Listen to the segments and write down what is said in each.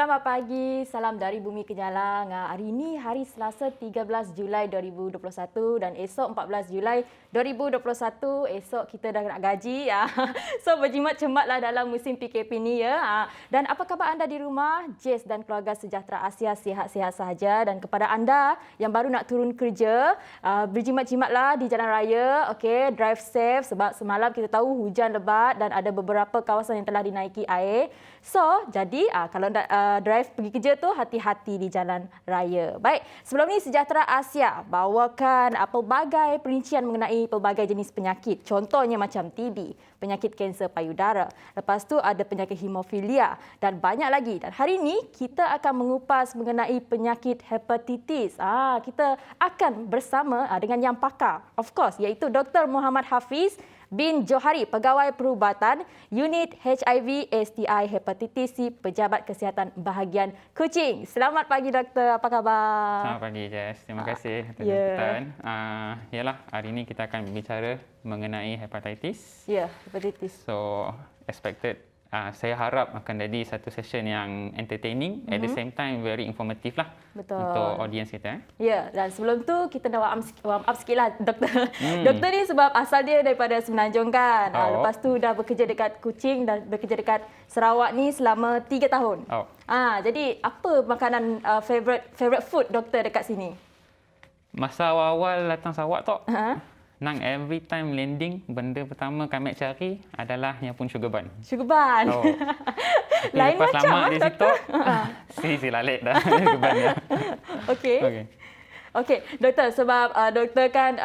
Selamat pagi, salam dari Bumi Kejalang. Hari ini hari Selasa 13 Julai 2021 dan esok 14 Julai 2021. Esok kita dah nak gaji. So berjimat-cematlah dalam musim PKP ni ya. Dan apa khabar anda di rumah? Jess dan keluarga Sejahtera Asia sihat-sihat sahaja. Dan kepada anda yang baru nak turun kerja, berjimat-jimatlah di jalan raya. Okey, drive safe sebab semalam kita tahu hujan lebat dan ada beberapa kawasan yang telah dinaiki air. So, jadi kalau drive pergi kerja tu hati-hati di jalan raya. Baik, sebelum ni Sejahtera Asia bawakan pelbagai perincian mengenai pelbagai jenis penyakit. Contohnya macam TB, penyakit kanser payudara. Lepas tu ada penyakit hemofilia dan banyak lagi. Dan hari ini kita akan mengupas mengenai penyakit hepatitis. Kita akan bersama dengan yang pakar, of course, iaitu Dr. Muhammad Hafiz bin Johari, Pegawai Perubatan Unit HIV STI Hepatitis C, Pejabat Kesihatan Bahagian Kuching. Selamat pagi doktor, apa khabar? Selamat pagi Jess, terima kasih atas jemputan. Yalah, hari ini kita akan berbicara mengenai hepatitis. Ya, hepatitis. So, expected saya harap akan jadi satu session yang entertaining, at the same time very informative lah. Betul. Untuk audiens kita. Ya, dan sebelum tu kita dah warm up sikit lah doktor. Doktor ni sebab asal dia daripada Semenanjung kan. Lepas tu dah bekerja dekat Kuching dan bekerja dekat Sarawak ni selama 3 tahun. Jadi apa makanan favorite food doktor dekat sini? Masa awal datang Sarawak tu, nang every time landing, benda pertama kami cari adalah yang pun sugar bun. Sugar bun. Lain lepas macam lama di situ, si lalit dah sugar bun ya. Okey, doktor, sebab doktor kan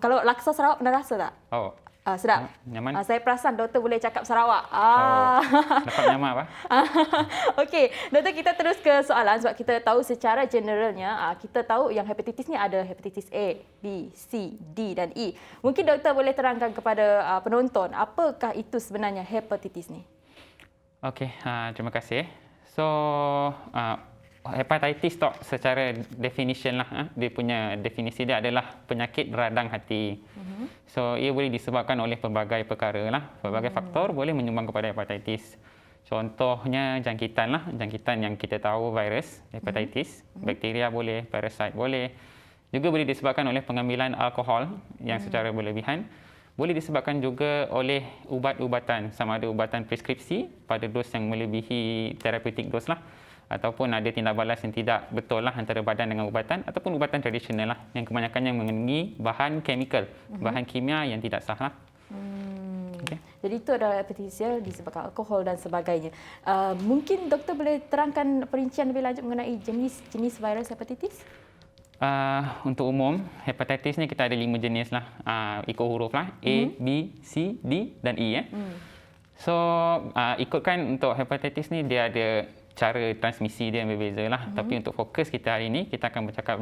kalau laksa Sarawak pernah rasa tak? Sedap. Nyaman. Saya perasan doktor boleh cakap Sarawak. Dapat nyaman apa? Okey, doktor, kita terus ke soalan sebab kita tahu secara generalnya kita tahu yang hepatitis ni ada hepatitis A, B, C, D dan E. Mungkin doktor boleh terangkan kepada penonton apakah itu sebenarnya hepatitis ni? Okey, terima kasih. So, hepatitis tu secara definition lah, dia punya definisi dia adalah penyakit radang hati. So, ia boleh disebabkan oleh pelbagai perkara lah, pelbagai faktor boleh menyumbang kepada hepatitis. Contohnya jangkitan lah, jangkitan yang kita tahu virus, hepatitis, bakteria boleh, parasit boleh. Juga boleh disebabkan oleh pengambilan alkohol yang secara berlebihan. Boleh disebabkan juga oleh ubat-ubatan, sama ada ubatan preskripsi pada dos yang melebihi therapeutic dos lah, ataupun ada tindak balas yang tidak betul lah antara badan dengan ubatan, ataupun ubatan tradisional lah yang kebanyakannya mengandungi bahan chemical, bahan kimia yang tidak sah lah. Jadi itu adalah hepatitis ya, disebabkan alkohol dan sebagainya. Mungkin doktor boleh terangkan perincian lebih lanjut mengenai jenis virus hepatitis? Untuk umum, hepatitis ni kita ada 5 jenis lah, ikut huruf lah, A, B, C, D dan E. So, ikutkan untuk hepatitis ni dia ada cara transmisi dia yang berbeza lah. Tapi untuk fokus kita hari ini, kita akan bercakap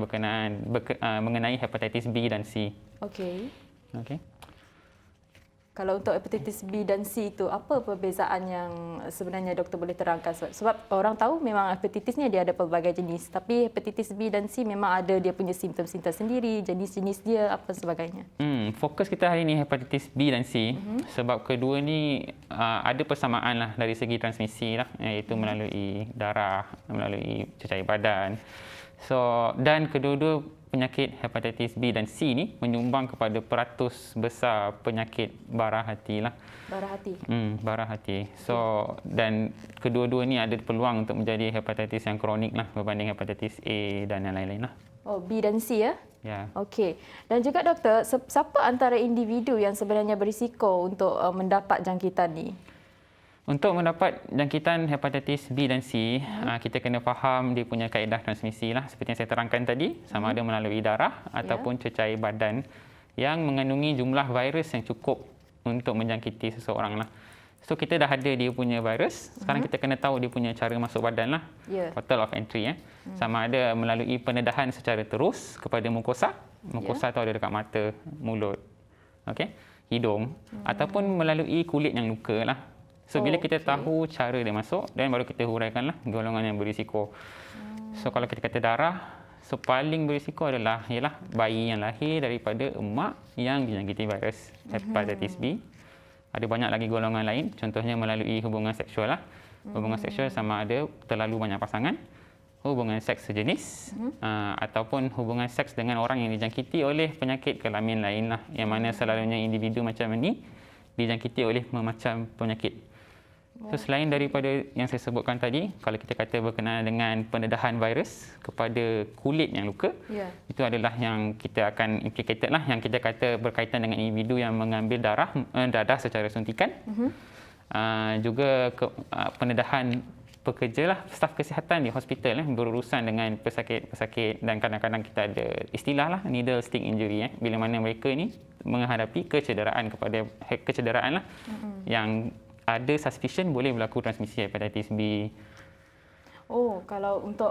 mengenai hepatitis B dan C. Okey. Kalau untuk hepatitis B dan C itu, apa perbezaan yang sebenarnya doktor boleh terangkan? Sebab orang tahu memang hepatitis ni dia ada pelbagai jenis. Tapi hepatitis B dan C memang ada dia punya simptom-simptom sendiri, jenis-jenis dia, apa sebagainya. Fokus kita hari ini hepatitis B dan C. Sebab kedua ni ada persamaan lah dari segi transmisi lah, iaitu melalui darah, melalui cecair badan. So, dan kedua-dua penyakit hepatitis B dan C ni menyumbang kepada peratus besar penyakit bara hati lah. Bara hati? Bara hati. So, dan kedua-dua ni ada peluang untuk menjadi hepatitis yang kronik lah berbanding hepatitis A dan yang lain-lain lah. B dan C ya? Ya. Okey. Dan juga doktor, siapa antara individu yang sebenarnya berisiko untuk mendapat jangkitan ni? Untuk mendapat jangkitan hepatitis B dan C, kita kena faham dia punya kaedah transmisi lah. Seperti yang saya terangkan tadi, sama ada melalui darah ataupun cecair badan yang mengandungi jumlah virus yang cukup untuk menjangkiti seseorang lah. So, kita dah ada dia punya virus, sekarang kita kena tahu dia punya cara masuk badan lah. Portal of entry. Sama ada melalui pendedahan secara terus kepada mukosa. Mukosa tu ada dekat mata, mulut, hidung, ataupun melalui kulit yang luka lah. So, bila kita tahu cara dia masuk, dan baru kita huraikanlah golongan yang berisiko. So, kalau kita kata darah, so paling berisiko adalah ialah bayi yang lahir daripada emak yang dijangkiti virus hepatitis B. Ada banyak lagi golongan lain, contohnya melalui hubungan seksual lah. Hubungan seksual sama ada terlalu banyak pasangan, hubungan seks sejenis, ataupun hubungan seks dengan orang yang dijangkiti oleh penyakit kelamin lain lah, yang mana selalunya individu macam ini dijangkiti oleh memacam penyakit. So, selain daripada yang saya sebutkan tadi, kalau kita kata berkenaan dengan pendedahan virus kepada kulit yang luka, itu adalah yang kita akan implicated lah, yang kita kata berkaitan dengan individu yang mengambil dadah secara suntikan. Juga pendedahan pekerja lah, staf kesihatan di hospital berurusan dengan pesakit-pesakit, dan kadang-kadang kita ada istilah lah needle stick injury bila mana mereka ni menghadapi kecederaan lah yang ada suspicion boleh berlaku transmisi hepatitis B. Oh, kalau untuk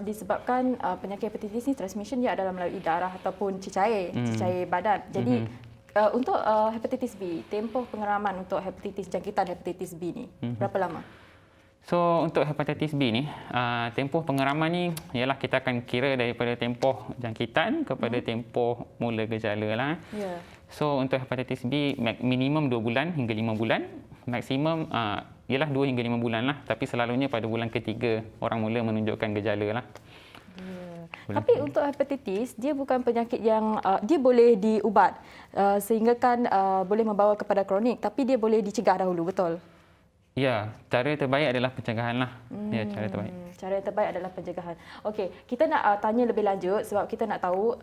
disebabkan penyakit hepatitis ni transmission dia adalah melalui darah ataupun cecair badan. Jadi untuk hepatitis B, tempoh pengalaman untuk jangkitan hepatitis B ni berapa lama? So, untuk hepatitis B ni, tempoh pengeraman ni ialah kita akan kira daripada tempoh jangkitan kepada tempoh mula gejala lah. So, untuk hepatitis B, minimum 2 bulan hingga 5 bulan. Maksimum ialah 2 hingga 5 bulan lah. Tapi selalunya pada bulan ketiga, orang mula menunjukkan gejala lah. Tapi untuk hepatitis, dia bukan penyakit yang dia boleh diubat sehingga kan boleh membawa kepada kronik, tapi dia boleh dicegah dahulu, betul? Ya, cara terbaik adalah pencegahan lah. Ya, cara terbaik. Cara terbaik adalah pencegahan. Okey, kita nak tanya lebih lanjut sebab kita nak tahu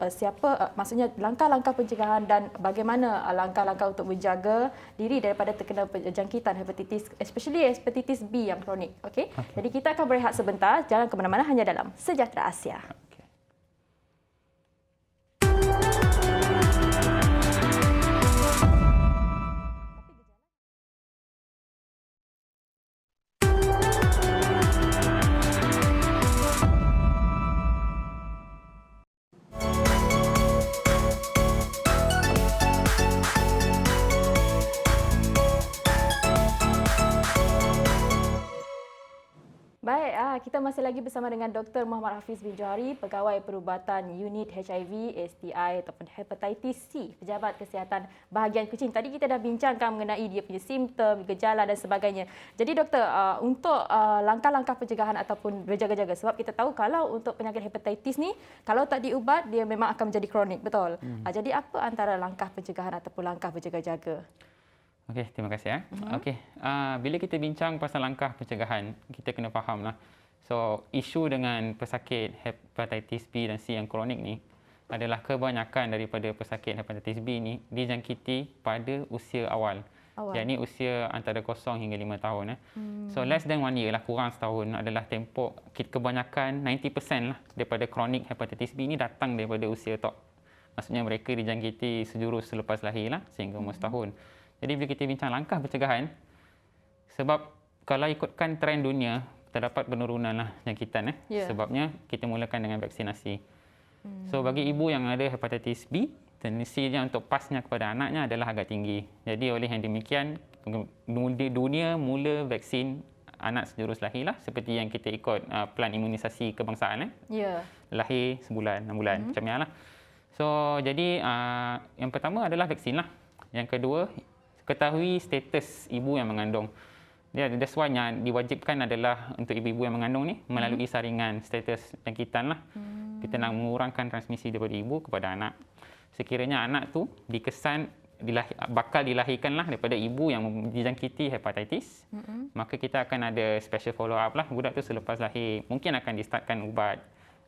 maksudnya langkah-langkah pencegahan dan bagaimana langkah-langkah untuk menjaga diri daripada terkena jangkitan hepatitis, especially hepatitis B yang kronik. Okey? Jadi kita akan berehat sebentar, jangan ke mana-mana, hanya dalam Sejahtera Asia. Baik, kita masih lagi bersama dengan Dr. Muhammad Hafiz bin Johari, Pegawai Perubatan Unit HIV, STI ataupun Hepatitis C, Pejabat Kesihatan Bahagian Kuching. Tadi kita dah bincangkan mengenai dia punya simptom, gejala dan sebagainya. Jadi doktor, untuk langkah-langkah pencegahan ataupun berjaga-jaga, sebab kita tahu kalau untuk penyakit hepatitis ni, kalau tak diubat, dia memang akan menjadi kronik, betul? Jadi apa antara langkah pencegahan ataupun langkah berjaga-jaga? Okey, terima kasih. Okey, bila kita bincang pasal langkah pencegahan, kita kena fahamlah. So, isu dengan pesakit hepatitis B dan C yang kronik ni adalah kebanyakan daripada pesakit hepatitis B ni dijangkiti pada usia awal. Yakni usia antara 0 hingga 5 tahun. So, less than 1 year lah, kurang setahun adalah tempoh. Kebanyakan 90% lah daripada kronik hepatitis B ni datang daripada usia tok. Maksudnya mereka dijangkiti sejurus selepas lahir lah sehingga umur setahun. Jadi bila kita bincang langkah pencegahan, sebab kalau ikutkan trend dunia, terdapat penurunan lah jangkitan. Sebabnya kita mulakan dengan vaksinasi. So bagi ibu yang ada hepatitis B, tendensinya untuk pasnya kepada anaknya adalah agak tinggi. Jadi oleh yang demikian, dunia mula vaksin anak sejurus lahir lah, seperti yang kita ikut plan imunisasi kebangsaan. Lahir sebulan, 6 bulan, macam ni lah. So jadi yang pertama adalah vaksin lah. Yang kedua, ketahui status ibu yang mengandung. That's why yang diwajibkan adalah untuk ibu-ibu yang mengandung ni melalui saringan status jangkitan lah. Kita nak mengurangkan transmisi daripada ibu kepada anak. Sekiranya anak tu dikesan bakal dilahirkan lah daripada ibu yang dijangkiti hepatitis, maka kita akan ada special follow up lah. Budak tu selepas lahir mungkin akan distartkan ubat,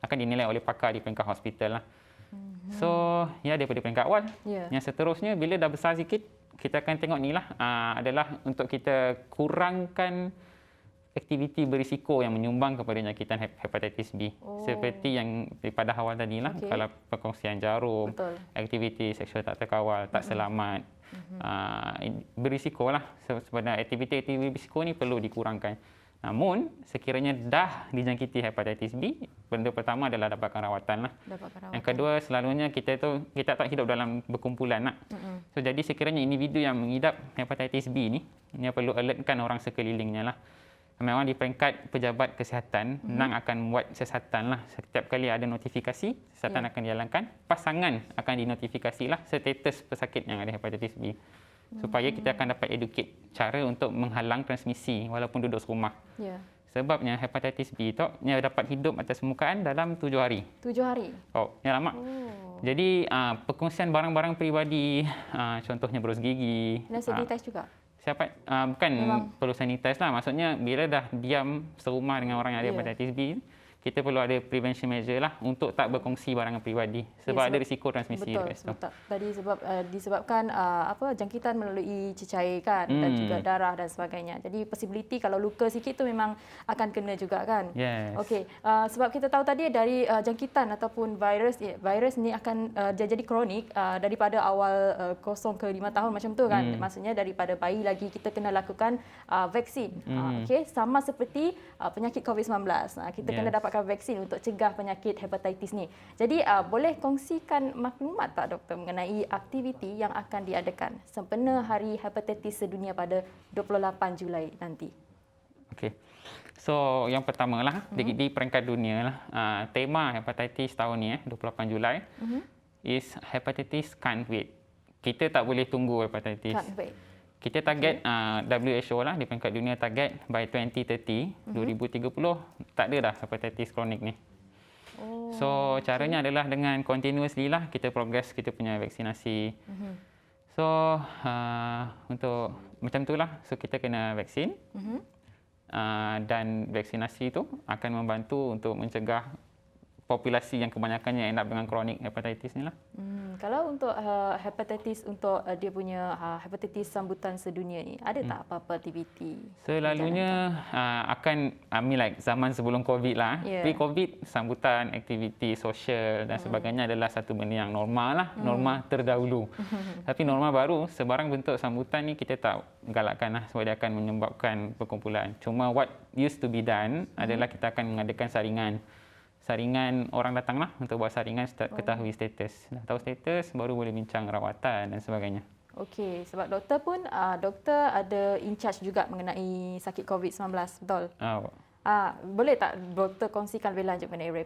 akan dinilai oleh pakar di peringkat hospital lah. So, ya daripada peringkat awal. Yang seterusnya bila dah besar sikit, kita akan tengok ni lah adalah untuk kita kurangkan aktiviti berisiko yang menyumbang kepada jangkitan hepatitis B. Seperti yang pada awal tadi lah, kalau perkongsian jarum, aktiviti seksual tak terkawal, tak selamat, berisiko lah. Sebenarnya aktiviti-aktiviti berisiko ni perlu dikurangkan. Namun, sekiranya dah dijangkiti hepatitis B, benda pertama adalah dapatkan rawatan lah. Yang kedua, selalunya kita tak hidup dalam berkumpulan lah. So, jadi sekiranya individu yang mengidap hepatitis B ni, dia perlu alertkan orang sekelilingnya lah. Memang di peringkat pejabat kesihatan, Nang akan buat siasatan lah. Setiap kali ada notifikasi, siasatan akan dijalankan. Pasangan akan dinotifikasi lah status pesakit yang ada hepatitis B. supaya kita akan dapat educate cara untuk menghalang transmisi walaupun duduk serumah. Ya. Sebabnya hepatitis B tu dia dapat hidup atas permukaan dalam 7 hari. 7 hari. Oh, yang lama. Jadi perkongsian barang-barang peribadi, contohnya berus gigi. Dan sanitize juga. Siapa bukan perlu sanitize lah. Maksudnya bila dah diam serumah dengan orang yang ada hepatitis B, kita perlu ada prevention measure lah untuk tak berkongsi barang peribadi sebab ada risiko transmisi. Betul. Tadi disebabkan jangkitan melalui cecair kan dan juga darah dan sebagainya. Jadi possibility kalau luka sikit tu memang akan kena juga kan. Yes. Okey, sebab kita tahu tadi dari jangkitan ataupun virus ni akan jadi kronik daripada awal 0 ke 5 tahun macam tu kan. Maksudnya daripada bayi lagi kita kena lakukan vaksin. Okey, sama seperti penyakit COVID-19. Kita kena dapatkan vaksin untuk cegah penyakit hepatitis ni. Jadi boleh kongsikan maklumat tak doktor mengenai aktiviti yang akan diadakan sempena Hari Hepatitis Sedunia pada 28 Julai nanti? Okey. So yang pertama lah di peringkat dunia lah tema hepatitis tahun ni 28 Julai is hepatitis can't wait. Kita tak boleh tunggu hepatitis. Can't wait. Kita target WHO lah di peringkat dunia target by 2030, 2030 tak ada dah hepatitis kronik ni. So caranya adalah dengan continuously lah kita progress kita punya vaksinasi. So untuk macam tu lah, so kita kena vaksin dan vaksinasi tu akan membantu untuk mencegah populasi yang kebanyakannya end up dengan kronik hepatitis ni lah. Kalau untuk hepatitis untuk dia punya hepatitis sambutan sedunia ni, ada tak apa-apa aktiviti? Selalunya akan like zaman sebelum COVID lah. Pre-COVID sambutan, aktiviti sosial dan sebagainya adalah satu benda yang normal lah, norma terdahulu. Tapi norma baru, sebarang bentuk sambutan ni kita tak galakkan lah sebab dia akan menyebabkan perkumpulan. Cuma what used to be done adalah kita akan mengadakan saringan orang datang lah untuk buat saringan ketahui status. Dah tahu status baru boleh bincang rawatan dan sebagainya. Okey, sebab doktor pun doktor ada in charge juga mengenai sakit COVID-19, betul? Boleh tak doktor kongsikan lebih lanjut mengenai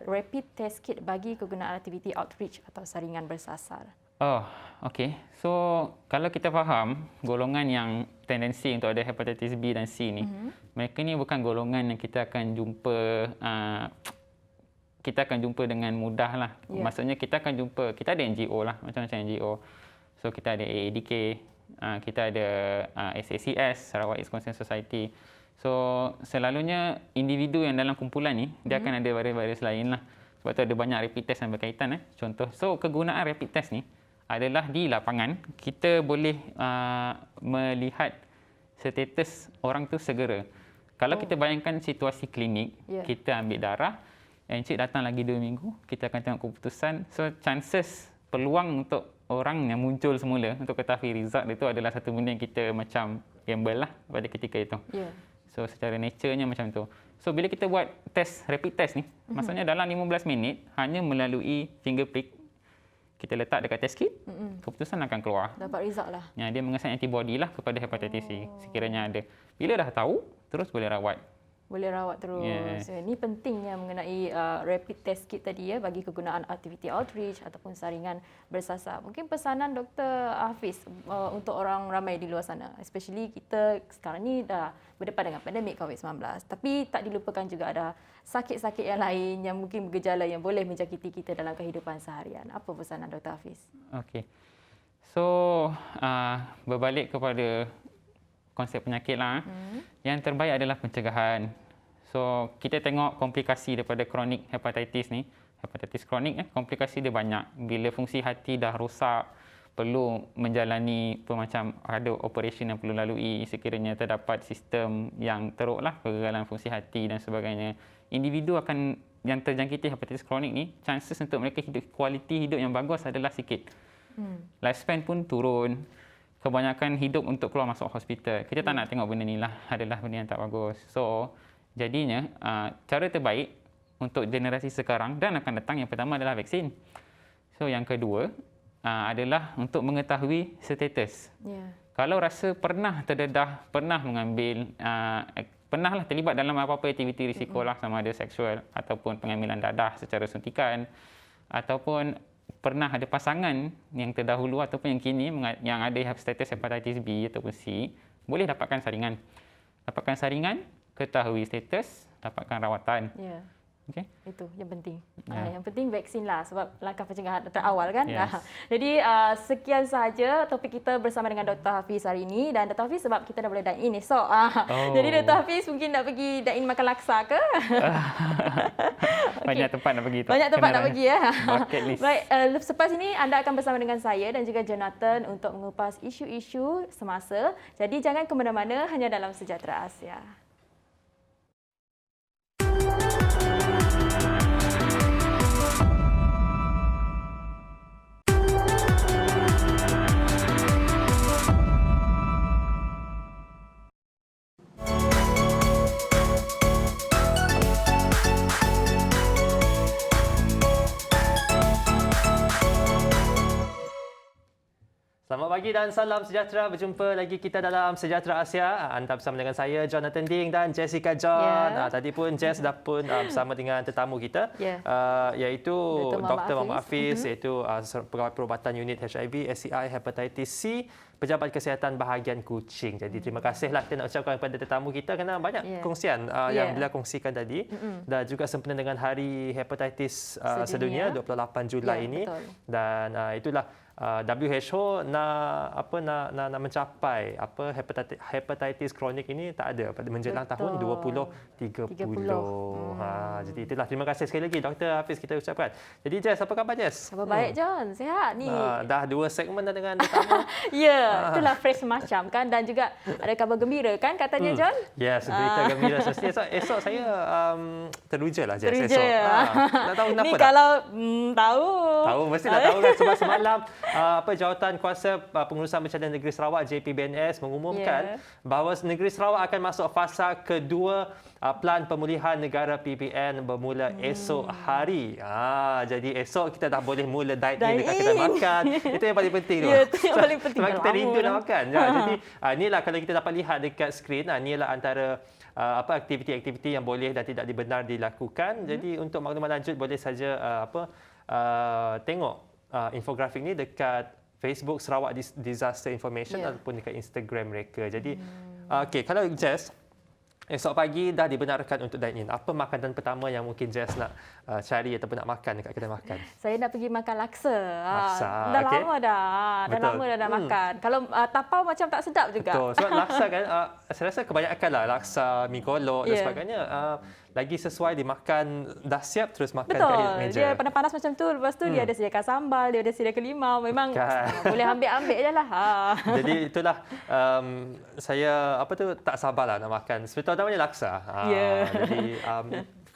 rapid test kit bagi kegunaan aktiviti outreach atau saringan bersasar? Okey. So kalau kita faham golongan yang tendensi untuk ada hepatitis B dan C ni, mereka ni bukan golongan yang kita akan jumpa dengan mudah lah. Maksudnya kita akan jumpa, kita ada NGO lah, macam-macam NGO. So kita ada AADK, kita ada SACS, Sarawak AIDS Concern Society. So selalunya individu yang dalam kumpulan ni, dia akan ada virus-virus lain lah. Sebab tu ada banyak rapid test yang berkaitan. Contoh, so kegunaan rapid test ni adalah di lapangan, kita boleh melihat status orang tu segera. Kalau kita bayangkan situasi klinik, kita ambil darah, encik datang lagi 2 minggu, kita akan tengok keputusan. So chances, peluang untuk orang yang muncul semula untuk ketahui result itu adalah satu benda yang kita macam gamble lah pada ketika itu. So secara nature-nya macam tu. So bila kita buat test, rapid test ni, maksudnya dalam 15 minit hanya melalui finger prick, kita letak dekat test kit, keputusan akan keluar. Dapat result lah. Dia mengesan antibody lah kepada hepatitis C sekiranya ada. Bila dah tahu, terus boleh rawat. Boleh rawat terus. So, ini pentingnya mengenai rapid test kit tadi bagi kegunaan aktiviti outreach ataupun saringan bersasar. Mungkin pesanan Dr. Hafiz untuk orang ramai di luar sana. Especially kita sekarang ni dah berdepan dengan pandemik COVID-19. Tapi tak dilupakan juga ada sakit-sakit yang lain yang mungkin bergejala yang boleh menjangkiti kita dalam kehidupan seharian. Apa pesanan Dr. Hafiz? Okey. So, berbalik kepada konsep penyakit lah. Yang terbaik adalah pencegahan. So, kita tengok komplikasi daripada kronik hepatitis ni. Hepatitis kronik, komplikasi dia banyak. Bila fungsi hati dah rosak, perlu menjalani macam ada operation yang perlu lalui sekiranya terdapat sistem yang teruk lah, kegagalan fungsi hati dan sebagainya. Individu yang terjangkiti hepatitis kronik ni, chances untuk mereka kualiti hidup yang bagus adalah sikit. Lifespan pun turun. Kebanyakan hidup untuk keluar masuk hospital. Kita tak nak tengok benda ni lah, adalah benda yang tak bagus. So, jadinya cara terbaik untuk generasi sekarang dan akan datang yang pertama adalah vaksin. So, yang kedua adalah untuk mengetahui status. Kalau rasa pernah terdedah, pernah mengambil, pernahlah terlibat dalam apa-apa aktiviti risiko lah, sama ada seksual ataupun pengambilan dadah secara suntikan ataupun pernah ada pasangan yang terdahulu ataupun yang kini yang ada status hepatitis B ataupun C, boleh dapatkan saringan. Dapatkan saringan, ketahui status, dapatkan rawatan. Ya. Okey. Itu yang penting. Ya. Yang penting vaksin lah sebab langkah pencegahan terawal kan. Yes. Jadi sekian sahaja topik kita bersama dengan Dr. Hafiz hari ini, dan Dr. Hafiz sebab kita dah boleh dine in esok. Jadi Dr. Hafiz mungkin nak pergi dine in makan laksa ke? Banyak tempat nak pergi. Banyak tempat nak pergi ya. Bucket list. Baik, selepas ini anda akan bersama dengan saya dan juga Jonathan untuk mengupas isu-isu semasa. Jadi jangan ke mana-mana, hanya dalam Sejahtera Asia. Selamat pagi dan salam sejahtera. Berjumpa lagi kita dalam Sejahtera Asia. Anda bersama dengan saya, Jonathan Ding dan Jessica John. Tadi pun Jess dah pun bersama dengan tetamu kita, iaitu Dr. Muhammad Hafiz, iaitu Pegawai Perubatan Unit HIV, SCI, Hepatitis C, Pejabat Kesihatan Bahagian Kuching. Jadi terima kasihlah kita nak ucapkan kepada tetamu kita kerana banyak kongsian yang beliau kongsikan tadi, dan juga sempena dengan Hari Hepatitis Sedunia 28 Julai ini. Betul. Dan itulah WHO nak mencapai hepatitis kronik ini tak ada pada menjelang tahun 2030. Jadi itulah, terima kasih sekali lagi Dr. Hafiz kita ucapkan. Jadi Jess, apa khabar Jess? Khabar baik John, sihat ni. Dah 2 segmen dah dengan tetamu. Itulah fresh macam kan, dan juga ada khabar gembira kan katanya John? Yes, berita gembira semestinya. Esok saya teruja lah Jess. Teruja. Tak tahu kenapa. Ni kalau tahu mestilah tahu kan, sebab semalam Jawatan Kuasa Pengurusan Bencana Negeri Sarawak JPBNS mengumumkan bahawa negeri Sarawak akan masuk fasa kedua Plan Pemulihan Negara PPN bermula esok hari. Jadi esok kita dah boleh mula dine in dekat kedai makan. Itu yang paling penting tu. Itu yang paling penting. Sebab kita rindu nak makan. Jadi inilah kalau kita dapat lihat dekat skrin, inilah antara aktiviti-aktiviti yang boleh dan tidak dibenar dilakukan. Jadi untuk maklumat lanjut boleh saja tengok infografik ni dekat Facebook Sarawak Disaster Information ataupun dekat Instagram mereka. Jadi okey, kalau Jess esok pagi dah dibenarkan untuk dine in, apa makanan pertama yang mungkin Jess nak cari ataupun nak makan dekat kedai makan? Saya nak pergi makan laksa. Laksa, dah lama dah. Dah lama dah nak makan. Kalau tapau macam tak sedap juga. Betul. Sebab laksa kan, saya rasa kebanyakanlah laksa, mi golok dan sebagainya. Lagi sesuai dimakan, dah siap terus makan kat meja. Dia panas-panas macam tu. Lepas tu dia ada sediakan sambal, dia ada sediakan limau. Memang boleh ambil-ambil je lah. Jadi itulah saya tak sabarlah nak makan. Seperti namanya laksa. Jadi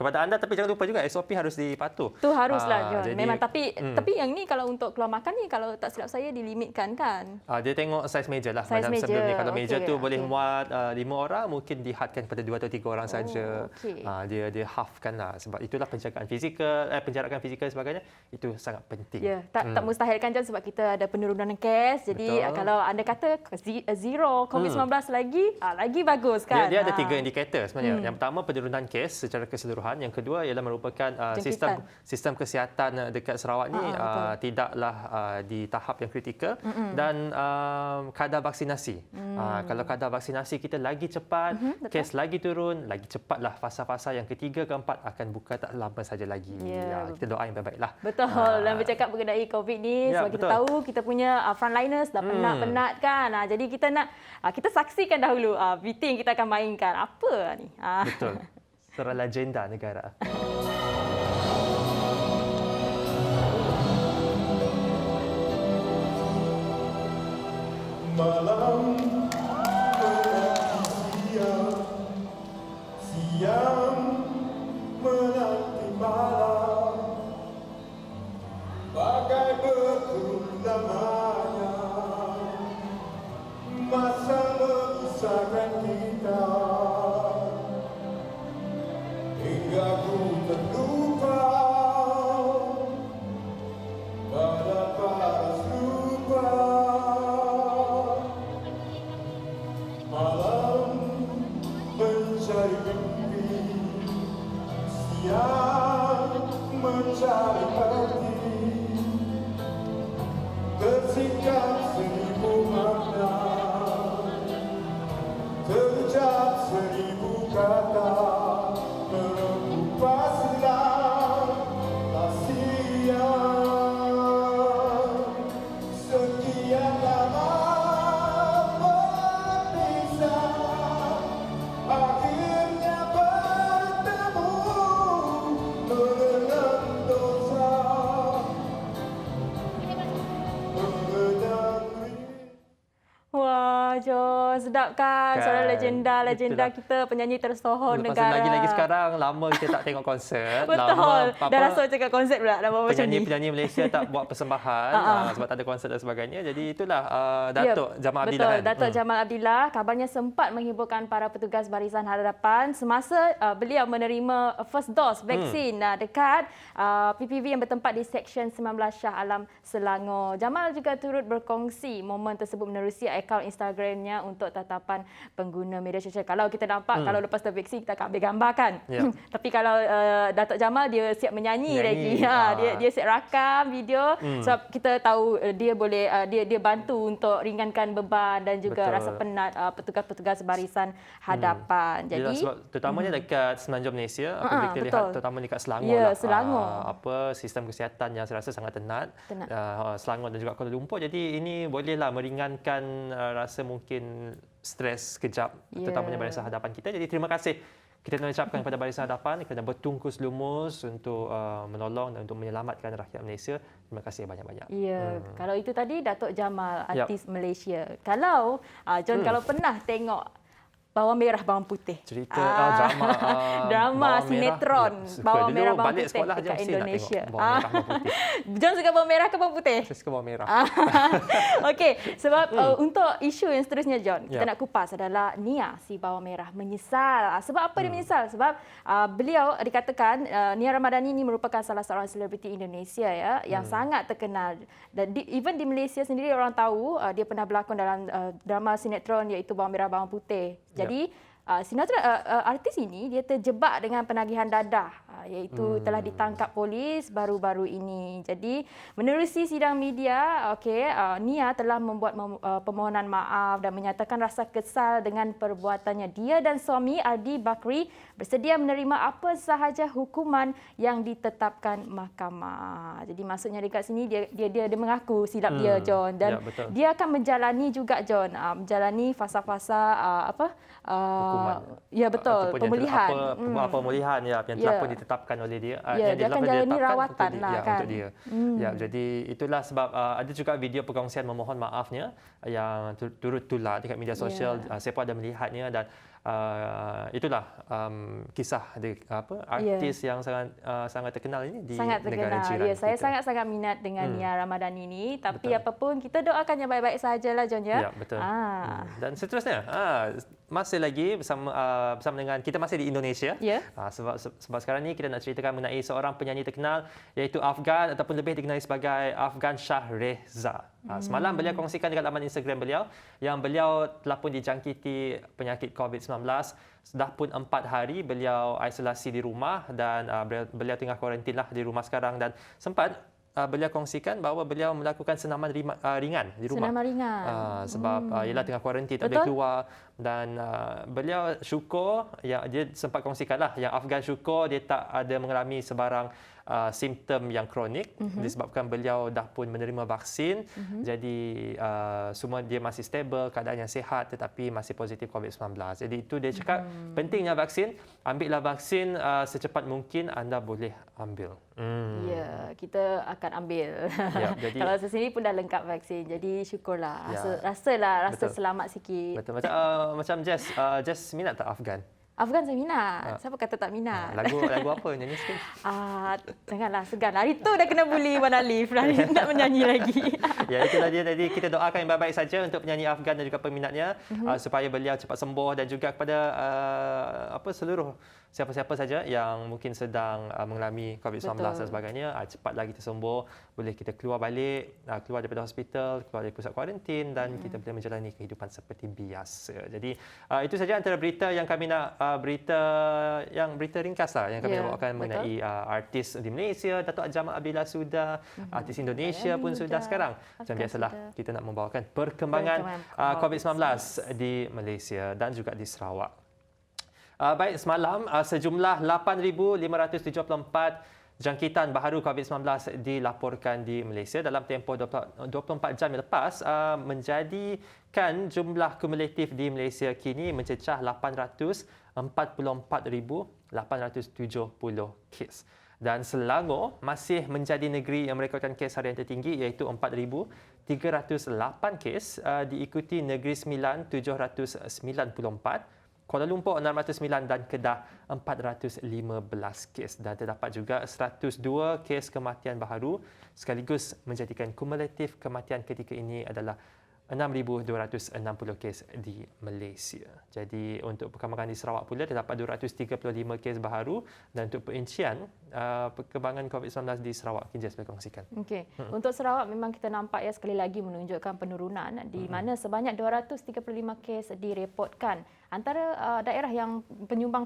kepada anda, tapi jangan lupa juga SOP harus dipatuh. Tu haruslah John. Memang tapi yang ni kalau untuk keluar makan ni, kalau tak silap saya dilimitkan kan. Dia tengok saiz meja lah. Saiz macam meja. sebelum ni kalau meja tu boleh muat 5 orang, mungkin dihadkan kepada 2 atau 3 orang saja. Dia halfkan lah, sebab itulah penjagaan fizikal, penjarakan fizikal dan sebagainya, itu sangat penting. Tak mustahil kan John, sebab kita ada penurunan kes. Jadi kalau anda kata zero COVID-19 lagi bagus kan. Dia ada 3 indikator sebenarnya. Yang pertama penurunan kes secara keseluruhan. Yang kedua ialah merupakan sistem kesihatan dekat Sarawak ni tidaklah di tahap yang kritikal, dan kadar vaksinasi. Kalau kadar vaksinasi kita lagi cepat, kes lagi turun, lagi cepatlah fasa-fasa yang ketiga keempat akan buka tak lama saja lagi. Kita doa yang terbaiklah. Betul. Dan bercakap mengenai COVID ni, sebab kita tahu kita punya frontliners dah penat-penat kan. Jadi kita saksikan dahulu VT yang kita akan mainkan. Apa ni? Betul. Seorang legenda negara. Malam siang menanti malam, bagai betul namanya, masa memisahkan kita. Hingga ku terlupa pada paras lupa. Malam mencari mimpi, siang mencari arti, John. Sedap kan? Seorang legenda Itulah. kita, penyanyi tersohor Lepas tu negara. lagi-lagi sekarang lama kita tak tengok konsert. Betul. Lama Dah rasa cakap konsert pula dah macam ni. penyanyi Malaysia tak buat persembahan sebab tak ada konsert dan sebagainya. Jadi itulah Datuk Jamal Abdillah. Betul, kan? Datuk Jamal Abdillah kabarnya sempat menghiburkan para petugas Barisan Hadapan semasa beliau menerima first dose vaksin dekat PPV yang bertempat di Seksyen 19 Shah Alam, Selangor. Jamal juga turut berkongsi momen tersebut menerusi akaun Instagramnya untuk tatapan pengguna media sosial. Kalau kita nampak, kalau lepas tervaksin kita akan ambil gambar kan. Ya. Tapi kalau Datuk Jamal dia siap menyanyi lagi. Dia siap rakam video sebab kita tahu dia boleh dia bantu untuk ringankan beban dan juga Betul. rasa penat petugas-petugas Barisan Hadapan. Jadi Jadi terutamanya dekat Semenanjung Malaysia, apabila kita lihat betul. terutama dekat Selangor Ya, lah. Selangor. Sistem kesihatan yang saya rasa sangat tenat. Tenat. Selangor dan juga Kuala Lumpur. Jadi ini bolehlah meringankan rasa mungkin stres sekejap, terutamanya Barisan Hadapan kita. Jadi terima kasih kita nak ucapkan kepada Barisan Hadapan kerana bertungkus lumus untuk menolong dan untuk menyelamatkan rakyat Malaysia. Terima kasih banyak-banyak. ya, kalau itu tadi Datuk Jamal, artis Malaysia. Kalau John kalau pernah tengok Bawang Merah Bawang Putih. Cerita drama drama Bawang Merah. sinetron Ya, Bawang dulu Merah Bawang balik Putih sekolah je dekat mesti nak Indonesia. tengok Bawang Merah Bawang Putih. John suka bawang merah ke bawang putih? Saya suka bawang merah. Okey, sebab untuk isu yang seterusnya John, kita Ya. nak kupas adalah Nia si bawang merah menyesal. Sebab apa dia menyesal? Sebab beliau dikatakan Nia Ramadhani ini merupakan salah seorang selebriti Indonesia ya yang sangat terkenal. Dan even di Malaysia sendiri orang tahu dia pernah berlakon dalam drama sinetron iaitu Bawang Merah Bawang Putih. Jadi sinetron artis ini dia terjebak dengan penagihan dadah iaitu telah ditangkap polis baru-baru ini. Jadi menerusi sidang media, Nia telah membuat permohonan maaf dan menyatakan rasa kesal dengan perbuatannya. Dia dan suami Ardi Bakri bersedia menerima apa sahaja hukuman yang ditetapkan mahkamah. Jadi maksudnya dekat sini dia mengaku silap dia John dan betul. dia akan menjalani juga John menjalani fasa-fasa Hukuman. ya betul, Ataupun pemulihan. Yang pemulihan yang telah pun ditetapkan oleh dia. Ya, dia akan jalani rawatan lah kan. Untuk dia. Ya, jadi itulah sebab ada juga video perkongsian memohon maafnya yang turut tular dekat media sosial. Saya pun ada melihatnya dan itulah kisah artis yang sangat terkenal ini di Sangat negara terkenal. jiran. Ya, saya kita. sangat-sangat minat dengan Nia Ramadhani ini. Tapi Betul. apapun, kita doakan yang baik-baik sajalah John ya. Ya, betul. Dan seterusnya, masih lagi bersama dengan kita masih di Indonesia. Ya. Sebab sekarang ni kita nak ceritakan mengenai seorang penyanyi terkenal iaitu Afgan ataupun lebih dikenali sebagai Afgan Shah Reza. Semalam beliau kongsikan dekat laman Instagram beliau yang beliau telah pun dijangkiti penyakit COVID-19. Dah pun 4 hari beliau isolasi di rumah dan beliau tengah kuarantin lah di rumah sekarang dan sempat beliau kongsikan bahawa beliau melakukan senaman ringan di rumah. Senaman ringan. Sebab ialah tengah kuarantin tak boleh keluar dan beliau syukur dia sempat kongsikanlah yang Afgan syukur dia tak ada mengalami sebarang simptom yang kronik disebabkan beliau dah pun menerima vaksin. Jadi semua dia masih stabil, keadaan yang sihat tetapi masih positif COVID-19. Jadi itu dia cakap pentingnya vaksin, ambillah vaksin secepat mungkin anda boleh ambil. Ya, kita akan ambil. Ya, jadi, kalau sesini pun dah lengkap vaksin. Jadi syukurlah. Ya, Rasa betul. selamat sikit. Betul. Macam Jess minat tak Afgan? Afgan saya minat. Siapa kata tak minat? Lagu apa nyanyi sikit? Janganlah segan. Hari tu dah kena bully Wan Alif. Hari ni nak menyanyi lagi. Ya, itulah dia tadi. Kita doakan yang baik-baik saja untuk penyanyi Afgan dan juga peminatnya supaya beliau cepat sembuh dan juga kepada seluruh siapa-siapa saja yang mungkin sedang mengalami COVID-19 dan sebagainya, cepatlah kita sembuh, boleh kita keluar balik, keluar daripada hospital, keluar dari pusat kuarantin dan kita boleh menjalani kehidupan seperti biasa. Jadi itu saja antara berita yang kami nak berita ringkas lah yang kami nak bawakan mengenai artis di Malaysia. Datuk Jamal Abdillah sudah, artis Indonesia pun sudah sekarang. Macam biasalah kita nak membawakan perkembangan COVID-19 di Malaysia dan juga di Sarawak. Baik, semalam sejumlah 8,574 jangkitan baharu COVID-19 dilaporkan di Malaysia dalam tempoh 24 jam yang lepas, menjadikan jumlah kumulatif di Malaysia kini mencecah 844,870 kes. Dan Selangor masih menjadi negeri yang merekodkan kes harian tertinggi iaitu 4,308 kes, diikuti Negeri Sembilan 794, Kuala Lumpur 609 dan Kedah 415 kes. Dan terdapat juga 102 kes kematian baharu sekaligus menjadikan kumulatif kematian ketika ini adalah 6,260 kes di Malaysia. Jadi untuk perkembangan di Sarawak pula terdapat 235 kes baharu dan untuk perincian perkembangan COVID-19 di Sarawak, Jess boleh kongsikan. Okey. Untuk Sarawak memang kita nampak ya sekali lagi menunjukkan penurunan di mana sebanyak 235 kes direportkan. Antara daerah yang penyumbang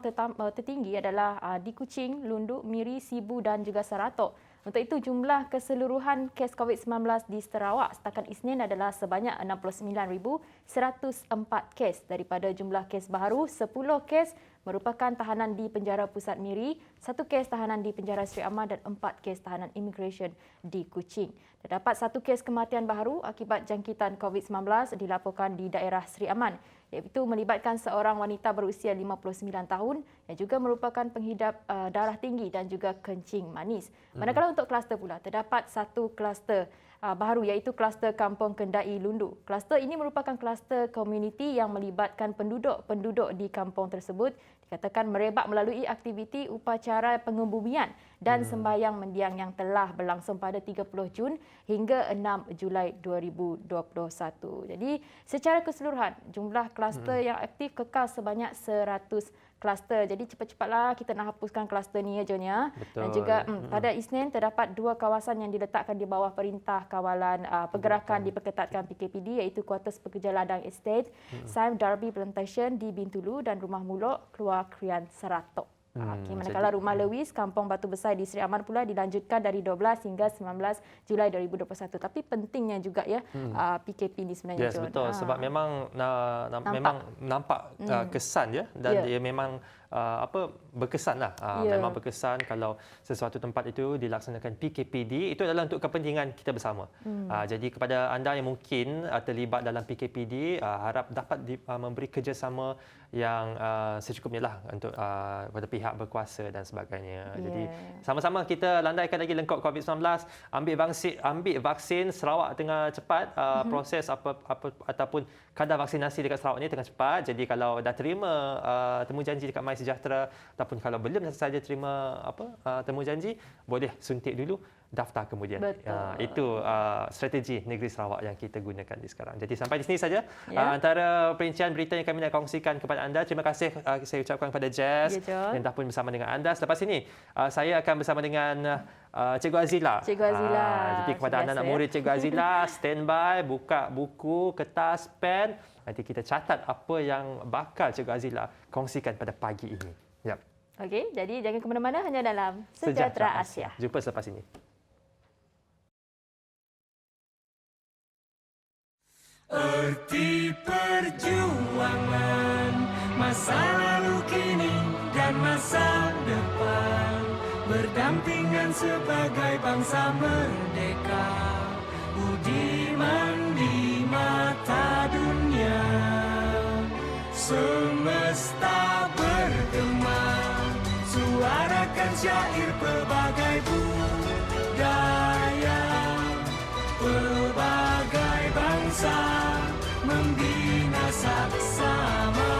tertinggi adalah di Kuching, Lunduk, Miri, Sibu dan juga Saratok. Untuk itu, jumlah keseluruhan kes COVID-19 di Sarawak setakat Isnin adalah sebanyak 69,104 kes. Daripada jumlah kes baharu, 10 kes merupakan tahanan di Penjara Pusat Miri, 1 kes tahanan di Penjara Sri Amar dan 4 kes tahanan imigresen di Kuching. Terdapat 1 kes kematian baharu akibat jangkitan COVID-19 dilaporkan di daerah Sri Aman, iaitu melibatkan seorang wanita berusia 59 tahun yang juga merupakan penghidap darah tinggi dan juga kencing manis. Manakala untuk kluster pula, terdapat 1 kluster baharu iaitu kluster Kampung Kendai Lundu. Kluster ini merupakan kluster komuniti yang melibatkan penduduk di kampung tersebut dikatakan merebak melalui aktiviti upacara pengebumian dan sembahyang mendiang yang telah berlangsung pada 30 Jun hingga 6 Julai 2021. Jadi secara keseluruhan jumlah kluster yang aktif kekal sebanyak 100 kluster. Jadi cepat-cepatlah kita nak hapuskan kluster ni ya John ya. Dan juga pada Isnin terdapat 2 kawasan yang diletakkan di bawah Perintah Kawalan Pergerakan diperketatkan PKPD iaitu Kuartus Pekerja Ladang Estate, Sime Darby Plantation di Bintulu dan Rumah Mulok Keluar Krian Saratok. Manakala Rumah Lewis, Kampung Batu Besar di Sri Amar pula dilanjutkan dari 12 hingga 19 Julai 2021. Tapi pentingnya juga ya PKP ni sebenarnya. Yes, betul. Sebab memang nampak kesan ya dan dia memang berkesan lah. Memang berkesan kalau sesuatu tempat itu dilaksanakan PKPD, itu adalah untuk kepentingan kita bersama. Jadi kepada anda yang mungkin terlibat dalam PKPD, harap dapat memberi kerjasama yang secukupnya lah untuk pada pihak berkuasa dan sebagainya. Jadi sama-sama kita landaikan lagi lengkap COVID-19, ambil vaksin. Sarawak tengah cepat proses ataupun kadar vaksinasi dekat Sarawak ni tengah cepat. Jadi kalau dah terima temu janji dekat MySejahtera ataupun kalau belum saja terima temu janji, boleh suntik dulu, daftar kemudian. Itu strategi negeri Sarawak yang kita gunakan di sekarang. Jadi sampai di sini saja antara perincian berita yang kami nak kongsikan kepada anda. Terima kasih saya ucapkan kepada Jess yang dah pun bersama dengan anda. Selepas ini saya akan bersama dengan Cikgu Azila. Jadi kepada anak-anak murid Cikgu Azila, standby, buka buku, kertas, pen. Nanti kita catat apa yang bakal Cikgu Azila kongsikan pada pagi ini. Yap. Okey, jadi jangan ke mana-mana, hanya dalam Sejahtera Asia. Jumpa selepas ini. Erti perjuangan masa lalu, kini dan masa depan, berdampingan sebagai bangsa merdeka, budiman di mata dunia. Semesta bergema, suarakan syair pelbagai budaya, pelbagai bangsa membina saksama.